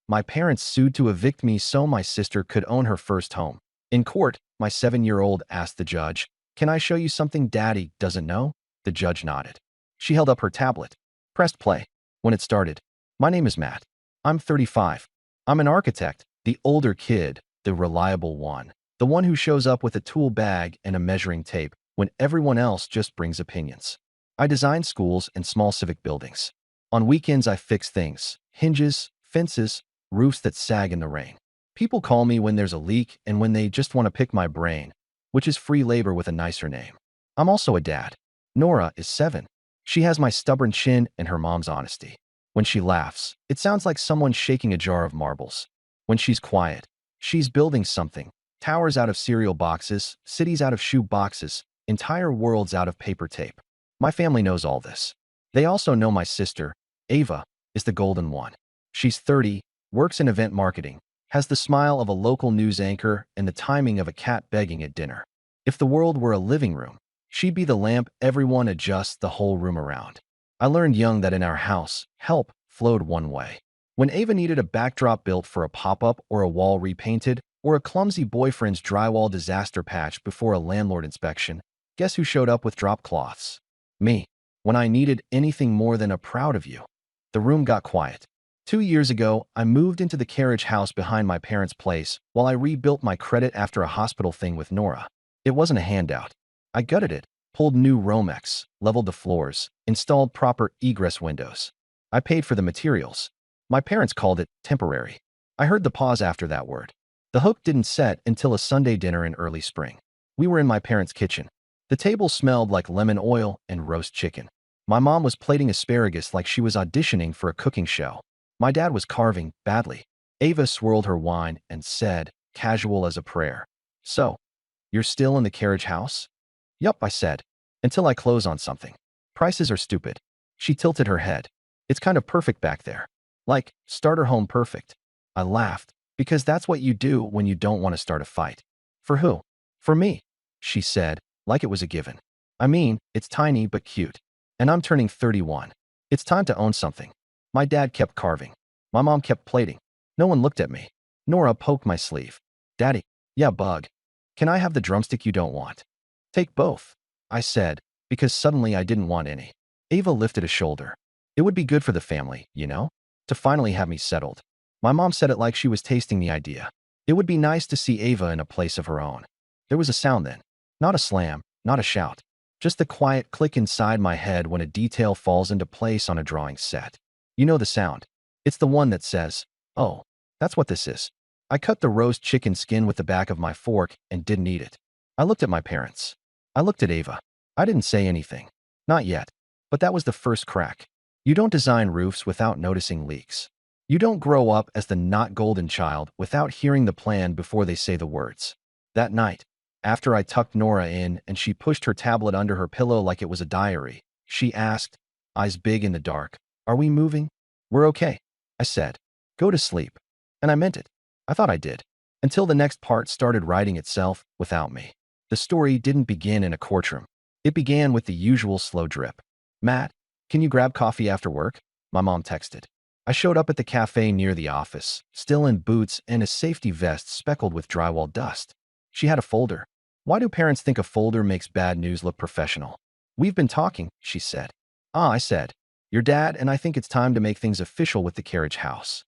My parents sued to evict me so my sister could own her first home. In court, my 7-year-old asked the judge, "Can I show you something Daddy doesn't know?" The judge nodded. She held up her tablet, pressed play. When it started, "My name is Matt. I'm 35. I'm an architect, the older kid, the reliable one, the one who shows up with a tool bag and a measuring tape when everyone else just brings opinions. I design schools and small civic buildings. On weekends, I fix things, hinges, fences, roofs that sag in the rain. People call me when there's a leak and when they just want to pick my brain, which is free labor with a nicer name. I'm also a dad. Nora is 7. She has my stubborn chin and her mom's honesty. When she laughs, it sounds like someone shaking a jar of marbles. When she's quiet, she's building something. Towers out of cereal boxes, cities out of shoe boxes, entire worlds out of paper tape. My family knows all this. They also know my sister, Ava, is the golden one. She's 30, works in event marketing, has the smile of a local news anchor and the timing of a cat begging at dinner. If the world were a living room, she'd be the lamp everyone adjusts the whole room around. I learned young that in our house, help flowed one way. When Ava needed a backdrop built for a pop-up or a wall repainted or a clumsy boyfriend's drywall disaster patch before a landlord inspection, guess who showed up with drop cloths? Me. When I needed anything more than a proud of you. The room got quiet. 2 years ago, I moved into the carriage house behind my parents' place while I rebuilt my credit after a hospital thing with Nora. It wasn't a handout. I gutted it, pulled new Romex, leveled the floors, installed proper egress windows. I paid for the materials. My parents called it temporary. I heard the pause after that word. The hook didn't set until a Sunday dinner in early spring. We were in my parents' kitchen. The table smelled like lemon oil and roast chicken. My mom was plating asparagus like she was auditioning for a cooking show. My dad was carving badly. Ava swirled her wine and said, casual as a prayer, "So, you're still in the carriage house?" "Yup," I said, "until I close on something. Prices are stupid." She tilted her head. "It's kind of perfect back there. Like, starter home perfect." I laughed, because that's what you do when you don't want to start a fight. "For who?" "For me," she said, like it was a given. "I mean, it's tiny but cute. And I'm turning 31. It's time to own something." My dad kept carving. My mom kept plating. No one looked at me. Nora poked my sleeve. "Daddy." "Yeah, bug. Can I have the drumstick you don't want?" "Take both," I said, because suddenly I didn't want any. Ava lifted a shoulder. "It would be good for the family, you know? To finally have me settled." My mom said it like she was tasting the idea. It would be nice to see Ava in a place of her own. There was a sound then. Not a slam, not a shout. Just the quiet click inside my head when a detail falls into place on a drawing set. You know the sound. It's the one that says, "Oh, that's what this is." I cut the roast chicken skin with the back of my fork and didn't eat it. I looked at my parents. I looked at Ava. I didn't say anything. Not yet. But that was the first crack. You don't design roofs without noticing leaks. You don't grow up as the not golden child without hearing the plan before they say the words. That night, after I tucked Nora in and she pushed her tablet under her pillow like it was a diary, she asked, eyes big in the dark, "Are we moving?" "We're okay," I said. "Go to sleep." And I meant it. I thought I did. Until the next part started writing itself without me. The story didn't begin in a courtroom. It began with the usual slow drip. "Matt, can you grab coffee after work?" My mom texted. I showed up at the cafe near the office, still in boots and a safety vest speckled with drywall dust. She had a folder. "Why do parents think a folder makes bad news look professional?" "We've been talking," she said. "Ah," I said. "Your dad and I think it's time to make things official with the carriage house."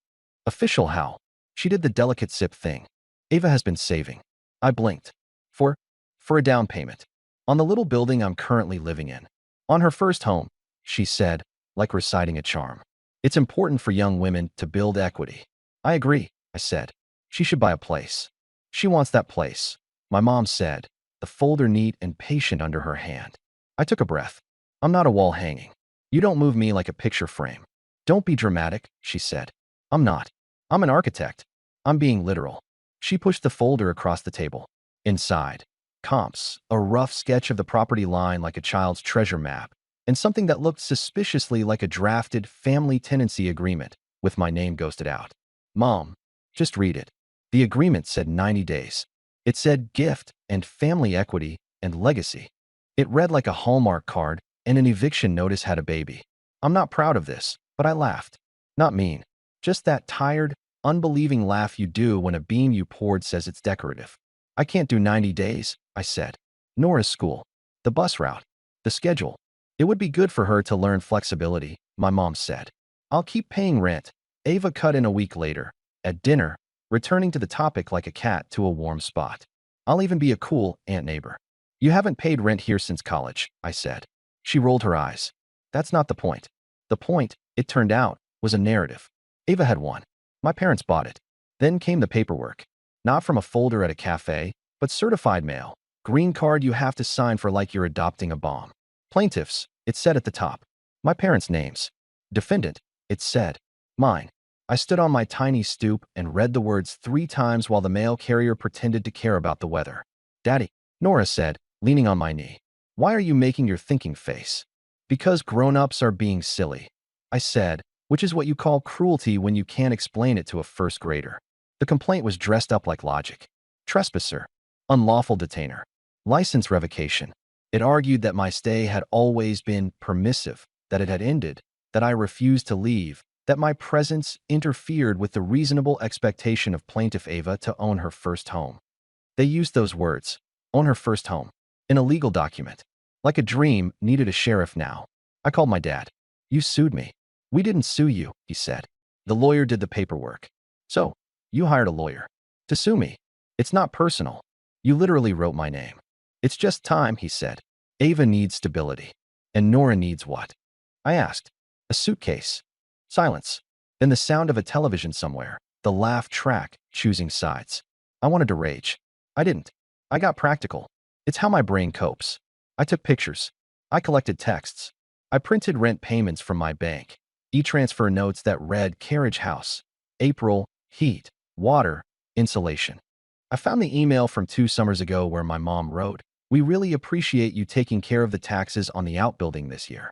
"Official how?" She did the delicate sip thing. "Ava has been saving." I blinked. For? For a down payment. On the little building I'm currently living in. On her first home," she said, like reciting a charm. "It's important for young women to build equity." "I agree," I said. "She should buy a place." "She wants that place," my mom said, the folder neat and patient under her hand. I took a breath. "I'm not a wall hanging. You don't move me like a picture frame." "Don't be dramatic," she said. "I'm not. I'm an architect. I'm being literal." She pushed the folder across the table. Inside, comps, a rough sketch of the property line like a child's treasure map, and something that looked suspiciously like a drafted family tenancy agreement with my name ghosted out. "Mom, just read it." The agreement said 90 days. It said gift and family equity and legacy. It read like a Hallmark card, and an eviction notice had a baby. I'm not proud of this, but I laughed. Not mean. Just that tired, unbelieving laugh you do when a bean you poured says it's decorative. I can't do 90 days, I said. Nora's school, the bus route, the schedule. It would be good for her to learn flexibility, my mom said. I'll keep paying rent. Ava cut in a week later, at dinner, returning to the topic like a cat to a warm spot. I'll even be a cool aunt neighbor. You haven't paid rent here since college, I said. She rolled her eyes. That's not the point. The point, it turned out, was a narrative. Ava had won. My parents bought it. Then came the paperwork. Not from a folder at a cafe, but certified mail. Green card you have to sign for like you're adopting a bomb. Plaintiffs, it said at the top. My parents' names. Defendant, it said. Mine. I stood on my tiny stoop and read the words 3 times while the mail carrier pretended to care about the weather. Daddy, Nora said, leaning on my knee. Why are you making your thinking face? Because grown-ups are being silly, I said, which is what you call cruelty when you can't explain it to a first grader. The complaint was dressed up like logic. Trespasser. Unlawful detainer. License revocation. It argued that my stay had always been permissive, that it had ended, that I refused to leave, that my presence interfered with the reasonable expectation of plaintiff Ava to own her first home. They used those words, own her first home, in a legal document. Like a dream needed a sheriff now. I called my dad. You sued me. We didn't sue you, he said. The lawyer did the paperwork. So, you hired a lawyer to sue me. It's not personal. You literally wrote my name. It's just time, he said. Ava needs stability. And Nora needs what? I asked. A suitcase. Silence. Then the sound of a television somewhere. The laugh track, choosing sides. I wanted to rage. I didn't. I got practical. It's how my brain copes. I took pictures. I collected texts. I printed rent payments from my bank. E-transfer notes that read carriage house. April, heat, water, insulation. I found the email from 2 summers ago where my mom wrote, "We really appreciate you taking care of the taxes on the outbuilding this year."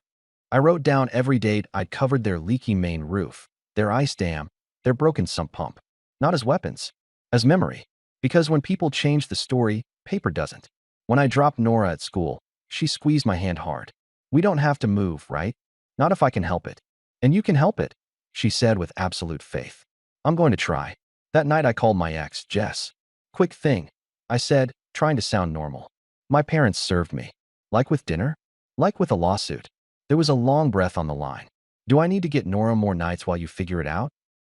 I wrote down every date I'd covered their leaky main roof, their ice dam, their broken sump pump. Not as weapons, as memory. Because when people change the story, paper doesn't. When I dropped Nora at school, she squeezed my hand hard. We don't have to move, right? Not if I can help it. And you can help it, she said with absolute faith. I'm going to try. That night I called my ex, Jess. Quick thing, I said, trying to sound normal. My parents served me. Like with dinner? Like with a lawsuit. There was a long breath on the line. Do I need to get Nora more nights while you figure it out?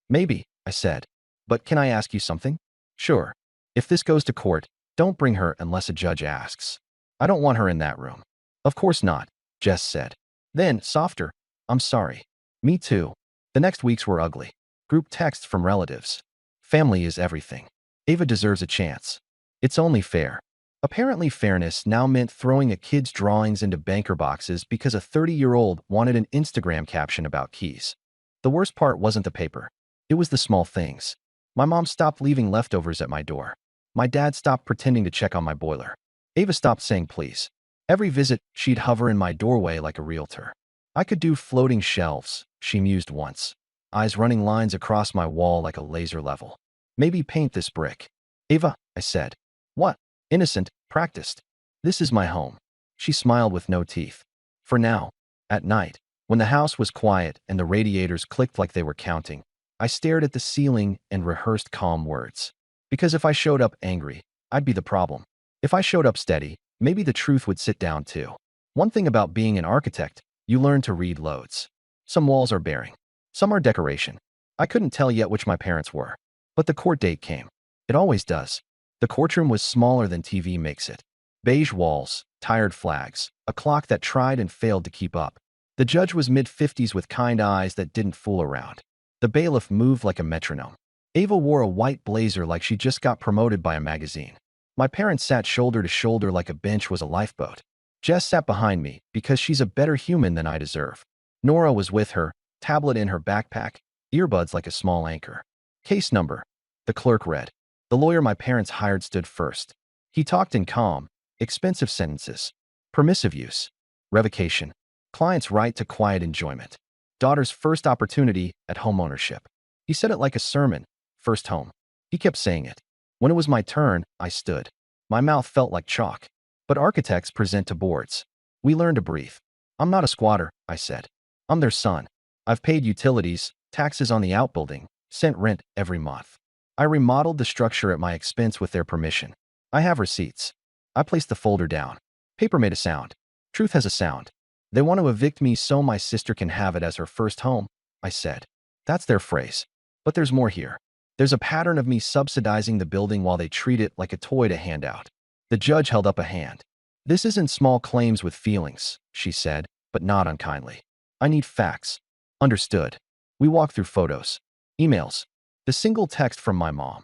Maybe, I said. But can I ask you something? Sure. If this goes to court, don't bring her unless a judge asks. I don't want her in that room. Of course not, Jess said. Then, softer, I'm sorry. Me too. The next weeks were ugly. Group texts from relatives. Family is everything. Ava deserves a chance. It's only fair. Apparently fairness now meant throwing a kid's drawings into banker boxes because a 30-year-old wanted an Instagram caption about keys. The worst part wasn't the paper. It was the small things. My mom stopped leaving leftovers at my door. My dad stopped pretending to check on my boiler. Ava stopped saying please. Every visit, she'd hover in my doorway like a realtor. I could do floating shelves, she mused once. Eyes running lines across my wall like a laser level. Maybe paint this brick. Ava, I said. What? Innocent, practiced. This is my home. She smiled with no teeth. For now. At night, when the house was quiet and the radiators clicked like they were counting, I stared at the ceiling and rehearsed calm words. Because if I showed up angry, I'd be the problem. If I showed up steady, maybe the truth would sit down too. One thing about being an architect, you learn to read loads. Some walls are bearing. Some are decoration. I couldn't tell yet which my parents were. But the court date came. It always does. The courtroom was smaller than TV makes it. Beige walls, tired flags, a clock that tried and failed to keep up. The judge was mid-50s with kind eyes that didn't fool around. The bailiff moved like a metronome. Ava wore a white blazer like she just got promoted by a magazine. My parents sat shoulder to shoulder like a bench was a lifeboat. Jess sat behind me because she's a better human than I deserve. Nora was with her, tablet in her backpack, earbuds like a small anchor. Case number. The clerk read. The lawyer my parents hired stood first. He talked in calm, expensive sentences. Permissive use. Revocation. Client's right to quiet enjoyment. Daughter's first opportunity at homeownership. He said it like a sermon. First home. He kept saying it. When it was my turn, I stood. My mouth felt like chalk. But architects present to boards. We learn to breathe. I'm not a squatter, I said. I'm their son. I've paid utilities, taxes on the outbuilding, Sent rent every month. I remodeled the structure at my expense with their permission. I have receipts. I placed the folder down. Paper made a sound. Truth has a sound. They want to evict me so my sister can have it as her first home, I said. That's their phrase. But there's more here. There's a pattern of me subsidizing the building while they treat it like a toy to hand out. The judge held up a hand. This isn't small claims with feelings, she said, but not unkindly. I need facts. Understood. We walked through photos, emails, the single text from my mom.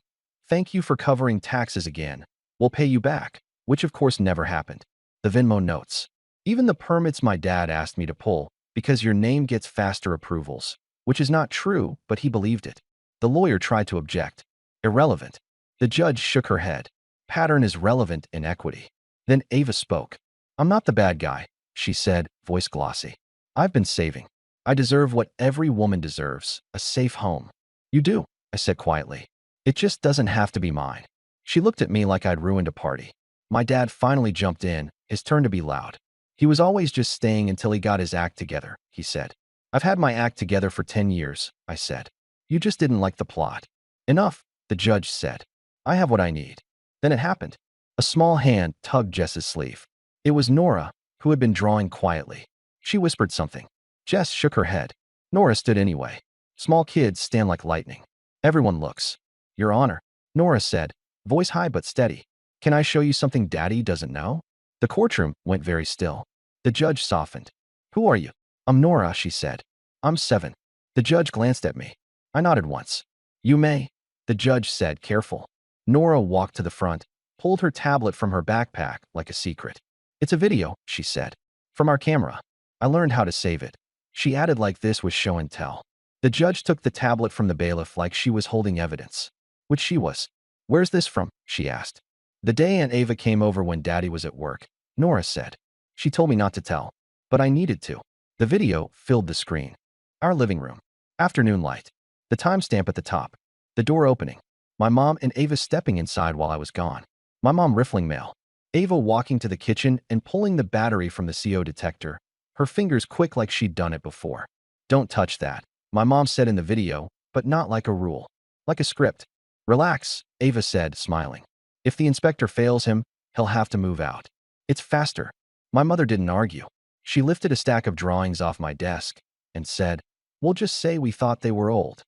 Thank you for covering taxes again. We'll pay you back, which of course never happened. The Venmo notes. Even the permits my dad asked me to pull because your name gets faster approvals, which is not true, but he believed it. The lawyer tried to object. Irrelevant. The judge shook her head. Pattern is relevant in equity. Then Ava spoke. I'm not the bad guy, she said, voice glossy. I've been saving. I deserve what every woman deserves, a safe home. You do, I said quietly. It just doesn't have to be mine. She looked at me like I'd ruined a party. My dad finally jumped in, his turn to be loud. He was always just staying until he got his act together, he said. I've had my act together for 10 years, I said. You just didn't like the plot. Enough, the judge said. I have what I need. Then it happened. A small hand tugged Jess's sleeve. It was Nora, who had been drawing quietly. She whispered something. Jess shook her head. Nora stood anyway. Small kids stand like lightning. Everyone looks. Your Honor, Nora said, voice high but steady. Can I show you something Daddy doesn't know? The courtroom went very still. The judge softened. Who are you? I'm Nora, she said. I'm 7. The judge glanced at me. I nodded once. You may, the judge said, careful. Nora walked to the front, pulled her tablet from her backpack like a secret. It's a video, she said. From our camera. I learned how to save it. She added like this was show and tell. The judge took the tablet from the bailiff like she was holding evidence. Which she was. Where's this from? She asked. The day Aunt Ava came over when Daddy was at work, Nora said. She told me not to tell. But I needed to. The video filled the screen. Our living room. Afternoon light. The timestamp at the top. The door opening. My mom and Ava stepping inside while I was gone. My mom riffling mail. Ava walking to the kitchen and pulling the battery from the CO detector. Her fingers quick like she'd done it before. Don't touch that, my mom said in the video, but not like a rule. Like a script. Relax, Ava said, smiling. If the inspector fails him, he'll have to move out. It's faster. My mother didn't argue. She lifted a stack of drawings off my desk and said, we'll just say we thought they were old.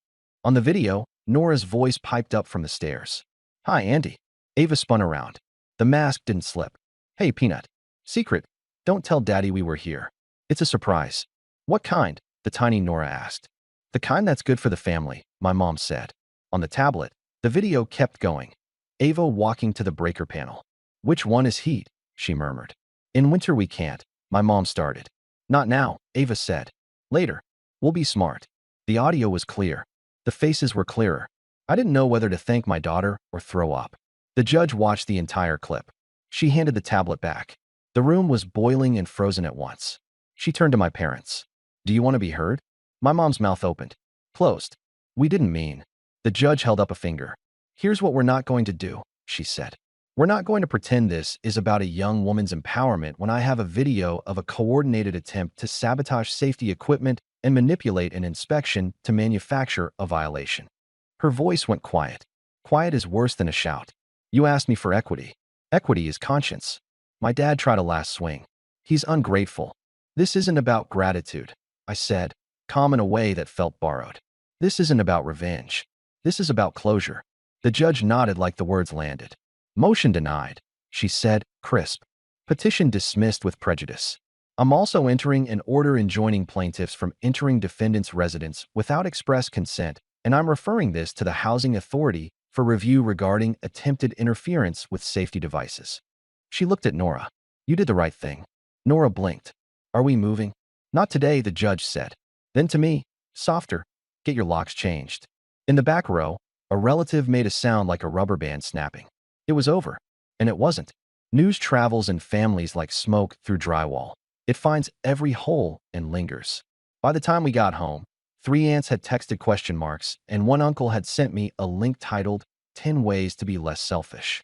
On the video, Nora's voice piped up from the stairs. Hi, Andy. Ava spun around. The mask didn't slip. Hey, Peanut. Secret. Don't tell Daddy we were here. It's a surprise. What kind? The tiny Nora asked. The kind that's good for the family, my mom said. On the tablet, the video kept going. Ava walking to the breaker panel. Which one is heat? She murmured. In winter we can't, my mom started. Not now, Ava said. Later. We'll be smart. The audio was clear. The faces were clearer. I didn't know whether to thank my daughter or throw up. The judge watched the entire clip. She handed the tablet back. The room was boiling and frozen at once. She turned to my parents. Do you want to be heard? My mom's mouth opened. Closed. We didn't mean. The judge held up a finger. Here's what we're not going to do, she said. We're not going to pretend this is about a young woman's empowerment when I have a video of a coordinated attempt to sabotage safety equipment and manipulate an inspection to manufacture a violation. Her voice went quiet. Quiet is worse than a shout. You asked me for equity. Equity is conscience. My dad tried a last swing. He's ungrateful. This isn't about gratitude, I said, calm in a way that felt borrowed. This isn't about revenge. This is about closure. The judge nodded like the words landed. Motion denied, she said, crisp. Petition dismissed with prejudice. I'm also entering an order enjoining plaintiffs from entering defendant's residence without express consent, and I'm referring this to the Housing Authority for review regarding attempted interference with safety devices. She looked at Nora. You did the right thing. Nora blinked. Are we moving? Not today, the judge said. Then to me, softer. Get your locks changed. In the back row, a relative made a sound like a rubber band snapping. It was over. And it wasn't. News travels in families like smoke through drywall. It finds every hole and lingers. By the time we got home, 3 aunts had texted question marks, and 1 uncle had sent me a link titled 10 Ways to Be Less Selfish.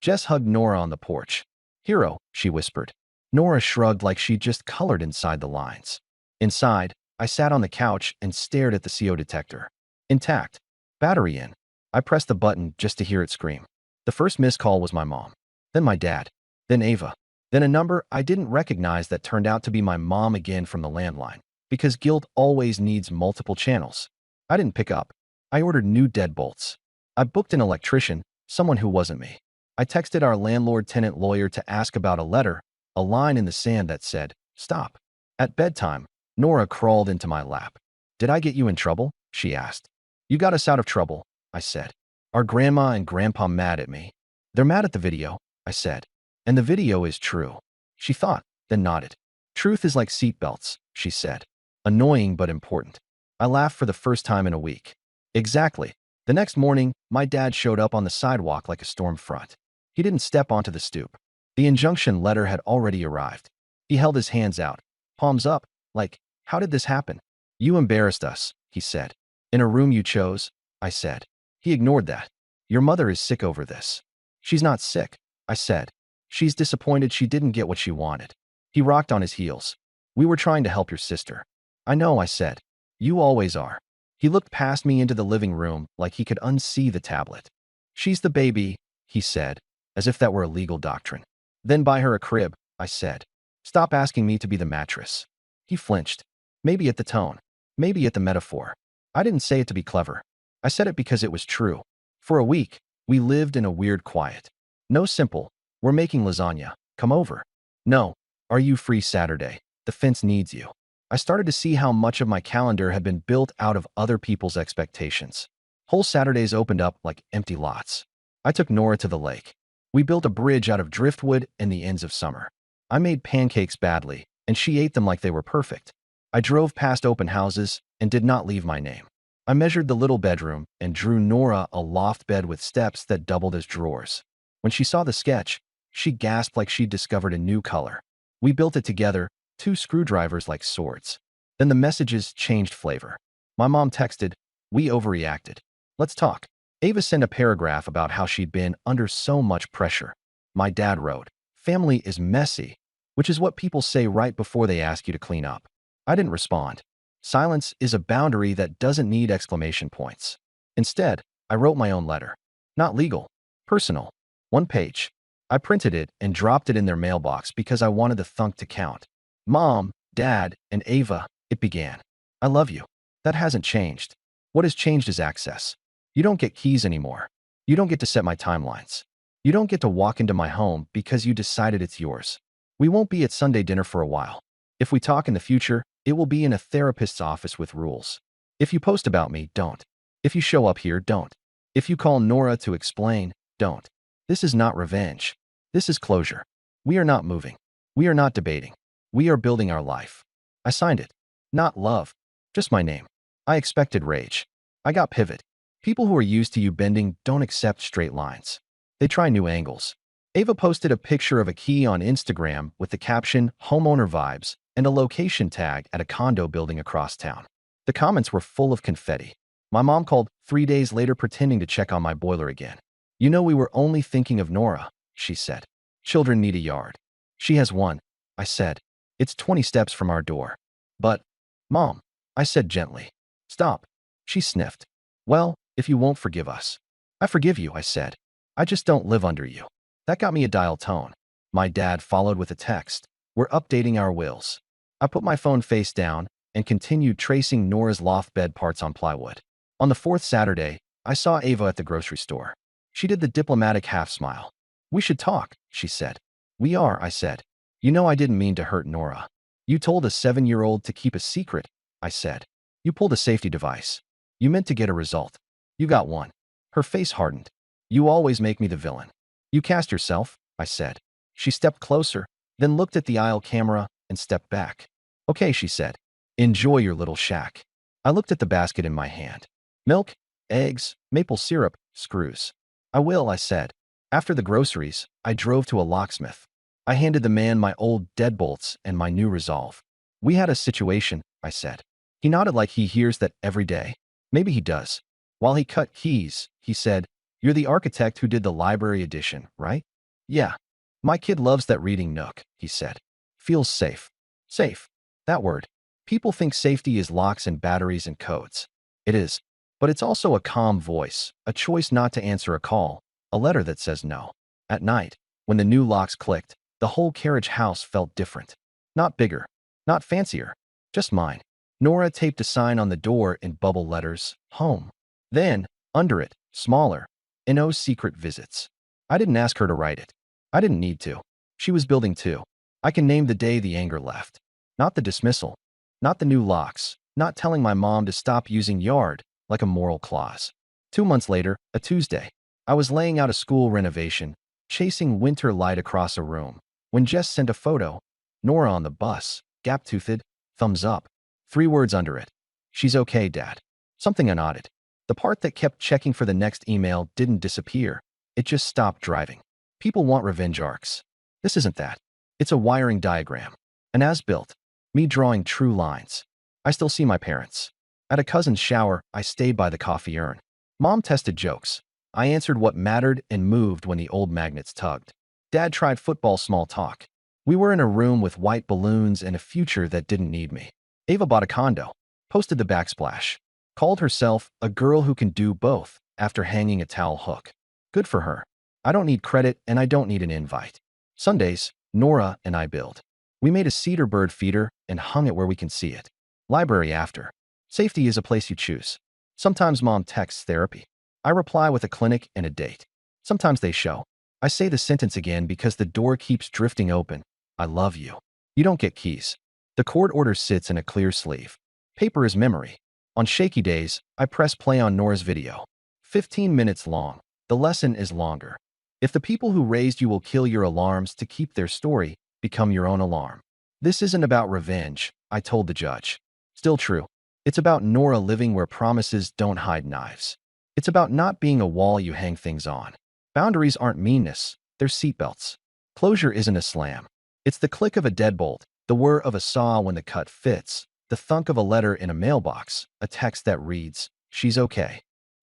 Jess hugged Nora on the porch. Hero, she whispered. Nora shrugged like she'd just colored inside the lines. Inside, I sat on the couch and stared at the CO detector. Intact. Battery in. I pressed the button just to hear it scream. The first missed call was my mom. Then my dad. Then Ava. Then a number I didn't recognize that turned out to be my mom again from the landline. Because guilt always needs multiple channels. I didn't pick up. I ordered new deadbolts. I booked an electrician, someone who wasn't me. I texted our landlord-tenant lawyer to ask about a letter, a line in the sand that said, "Stop." At bedtime, Nora crawled into my lap. "Did I get you in trouble?" she asked. "You got us out of trouble," I said. "Are Grandma and Grandpa mad at me?" "They're mad at the video," I said. "And the video is true." She thought, then nodded. "Truth is like seatbelts," she said. "Annoying but important." I laughed for the first time in a week. Exactly. The next morning, my dad showed up on the sidewalk like a storm front. He didn't step onto the stoop. The injunction letter had already arrived. He held his hands out, palms up, like, "How did this happen?" "You embarrassed us," he said. "In a room you chose," I said. He ignored that. "Your mother is sick over this." "She's not sick," I said. "She's disappointed she didn't get what she wanted." He rocked on his heels. "We were trying to help your sister." "I know," I said. "You always are." He looked past me into the living room like he could unsee the tablet. "She's the baby," he said, as if that were a legal doctrine. "Then buy her a crib," I said. "Stop asking me to be the mattress." He flinched. Maybe at the tone. Maybe at the metaphor. I didn't say it to be clever. I said it because it was true. For a week, we lived in a weird quiet. No simple, "We're making lasagna. Come over." No, "Are you free Saturday? The fence needs you." I started to see how much of my calendar had been built out of other people's expectations. Whole Saturdays opened up like empty lots. I took Nora to the lake. We built a bridge out of driftwood in the ends of summer. I made pancakes badly, and she ate them like they were perfect. I drove past open houses and did not leave my name. I measured the little bedroom and drew Nora a loft bed with steps that doubled as drawers. When she saw the sketch, she gasped like she'd discovered a new color. We built it together, two screwdrivers like swords. Then the messages changed flavor. My mom texted, "We overreacted. Let's talk." Ava sent a paragraph about how she'd been under so much pressure. My dad wrote, "Family is messy," which is what people say right before they ask you to clean up. I didn't respond. Silence is a boundary that doesn't need exclamation points. Instead, I wrote my own letter. Not legal. Personal. 1 page. I printed it and dropped it in their mailbox because I wanted the thunk to count. "Mom, Dad, and Ava," it began. "I love you. That hasn't changed. What has changed is access. You don't get keys anymore. You don't get to set my timelines. You don't get to walk into my home because you decided it's yours. We won't be at Sunday dinner for a while. If we talk in the future, it will be in a therapist's office with rules. If you post about me, don't. If you show up here, don't. If you call Nora to explain, don't. This is not revenge. This is closure. We are not moving. We are not debating. We are building our life." I signed it. Not love. Just my name. I expected rage. I got pivot. People who are used to you bending don't accept straight lines. They try new angles. Ava posted a picture of a key on Instagram with the caption, "Homeowner vibes," and a location tag at a condo building across town. The comments were full of confetti. My mom called 3 days later pretending to check on my boiler again. "You know we were only thinking of Nora," she said. "Children need a yard. She has one," I said. "It's 20 steps from our door." "But, Mom," I said gently. "Stop." She sniffed. "Well, if you won't forgive us." "I forgive you," I said. "I just don't live under you." That got me a dial tone. My dad followed with a text. "We're updating our wills." I put my phone face down and continued tracing Nora's loft bed parts on plywood. On the fourth Saturday, I saw Ava at the grocery store. She did the diplomatic half smile. "We should talk," she said. "We are," I said. "You know I didn't mean to hurt Nora." "You told a 7-year-old to keep a secret," I said. "You pulled a safety device. You meant to get a result. You got one." Her face hardened. "You always make me the villain." "You cast yourself," I said. She stepped closer, then looked at the aisle camera and stepped back. "Okay," she said. "Enjoy your little shack." I looked at the basket in my hand. Milk, eggs, maple syrup, screws. "I will," I said. After the groceries, I drove to a locksmith. I handed the man my old deadbolts and my new resolve. "We had a situation," I said. He nodded like he hears that every day. Maybe he does. While he cut keys, he said, "You're the architect who did the library edition, right?" "Yeah. My kid loves that reading nook," he said. "Feels safe." Safe. That word. People think safety is locks and batteries and codes. It is. But it's also a calm voice, a choice not to answer a call, a letter that says no. At night, when the new locks clicked, the whole carriage house felt different. Not bigger, not fancier, just mine. Nora taped a sign on the door in bubble letters, home. Then, under it, smaller, no secret visits. I didn't ask her to write it. I didn't need to. She was building too. I can name the day the anger left. Not the dismissal. Not the new locks. Not telling my mom to stop using yard like a moral clause. 2 months later, a Tuesday, I was laying out a school renovation, chasing winter light across a room, when Jess sent a photo. Nora on the bus, gap-toothed, thumbs up. 3 words under it. She's okay, Dad. Something I nodded. The part that kept checking for the next email didn't disappear. It just stopped driving. People want revenge arcs. This isn't that. It's a wiring diagram. An as-built. Me drawing true lines. I still see my parents. At a cousin's shower, I stayed by the coffee urn. Mom tested jokes. I answered what mattered and moved when the old magnets tugged. Dad tried football small talk. We were in a room with white balloons and a future that didn't need me. Ava bought a condo. Posted the backsplash. Called herself a girl who can do both after hanging a towel hook. Good for her. I don't need credit and I don't need an invite. Sundays, Nora and I build. We made a cedar bird feeder and hung it where we can see it. Library after. Safety is a place you choose. Sometimes Mom texts therapy. I reply with a clinic and a date. Sometimes they show. I say the sentence again because the door keeps drifting open. I love you. You don't get keys. The court order sits in a clear sleeve. Paper is memory. On shaky days, I press play on Nora's video. 15 minutes long. The lesson is longer. If the people who raised you will kill your alarms to keep their story, become your own alarm. This isn't about revenge, I told the judge. Still true. It's about Nora living where promises don't hide knives. It's about not being a wall you hang things on. Boundaries aren't meanness, they're seatbelts. Closure isn't a slam. It's the click of a deadbolt, the whir of a saw when the cut fits, the thunk of a letter in a mailbox, a text that reads, she's okay.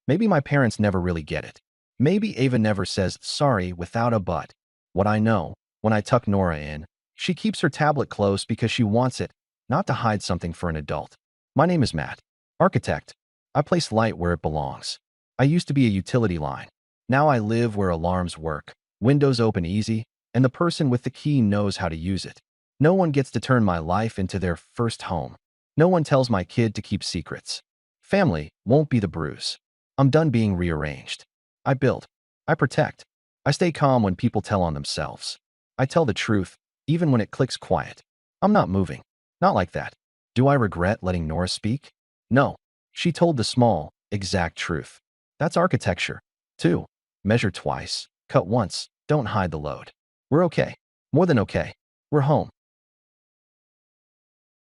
Maybe my parents never really get it. Maybe Ava never says sorry without a but. What I know, when I tuck Nora in, she keeps her tablet close because she wants it, not to hide something for an adult. My name is Matt. Architect. I place light where it belongs. I used to be a utility line. Now I live where alarms work, windows open easy, and the person with the key knows how to use it. No one gets to turn my life into their first home. No one tells my kid to keep secrets. Family won't be the bruise. I'm done being rearranged. I build. I protect. I stay calm when people tell on themselves. I tell the truth, even when it clicks quiet. I'm not moving. Not like that. Do I regret letting Nora speak? No. She told the small, exact truth. That's architecture. 2. Measure twice. Cut once. Don't hide the load. We're okay. More than okay. We're home.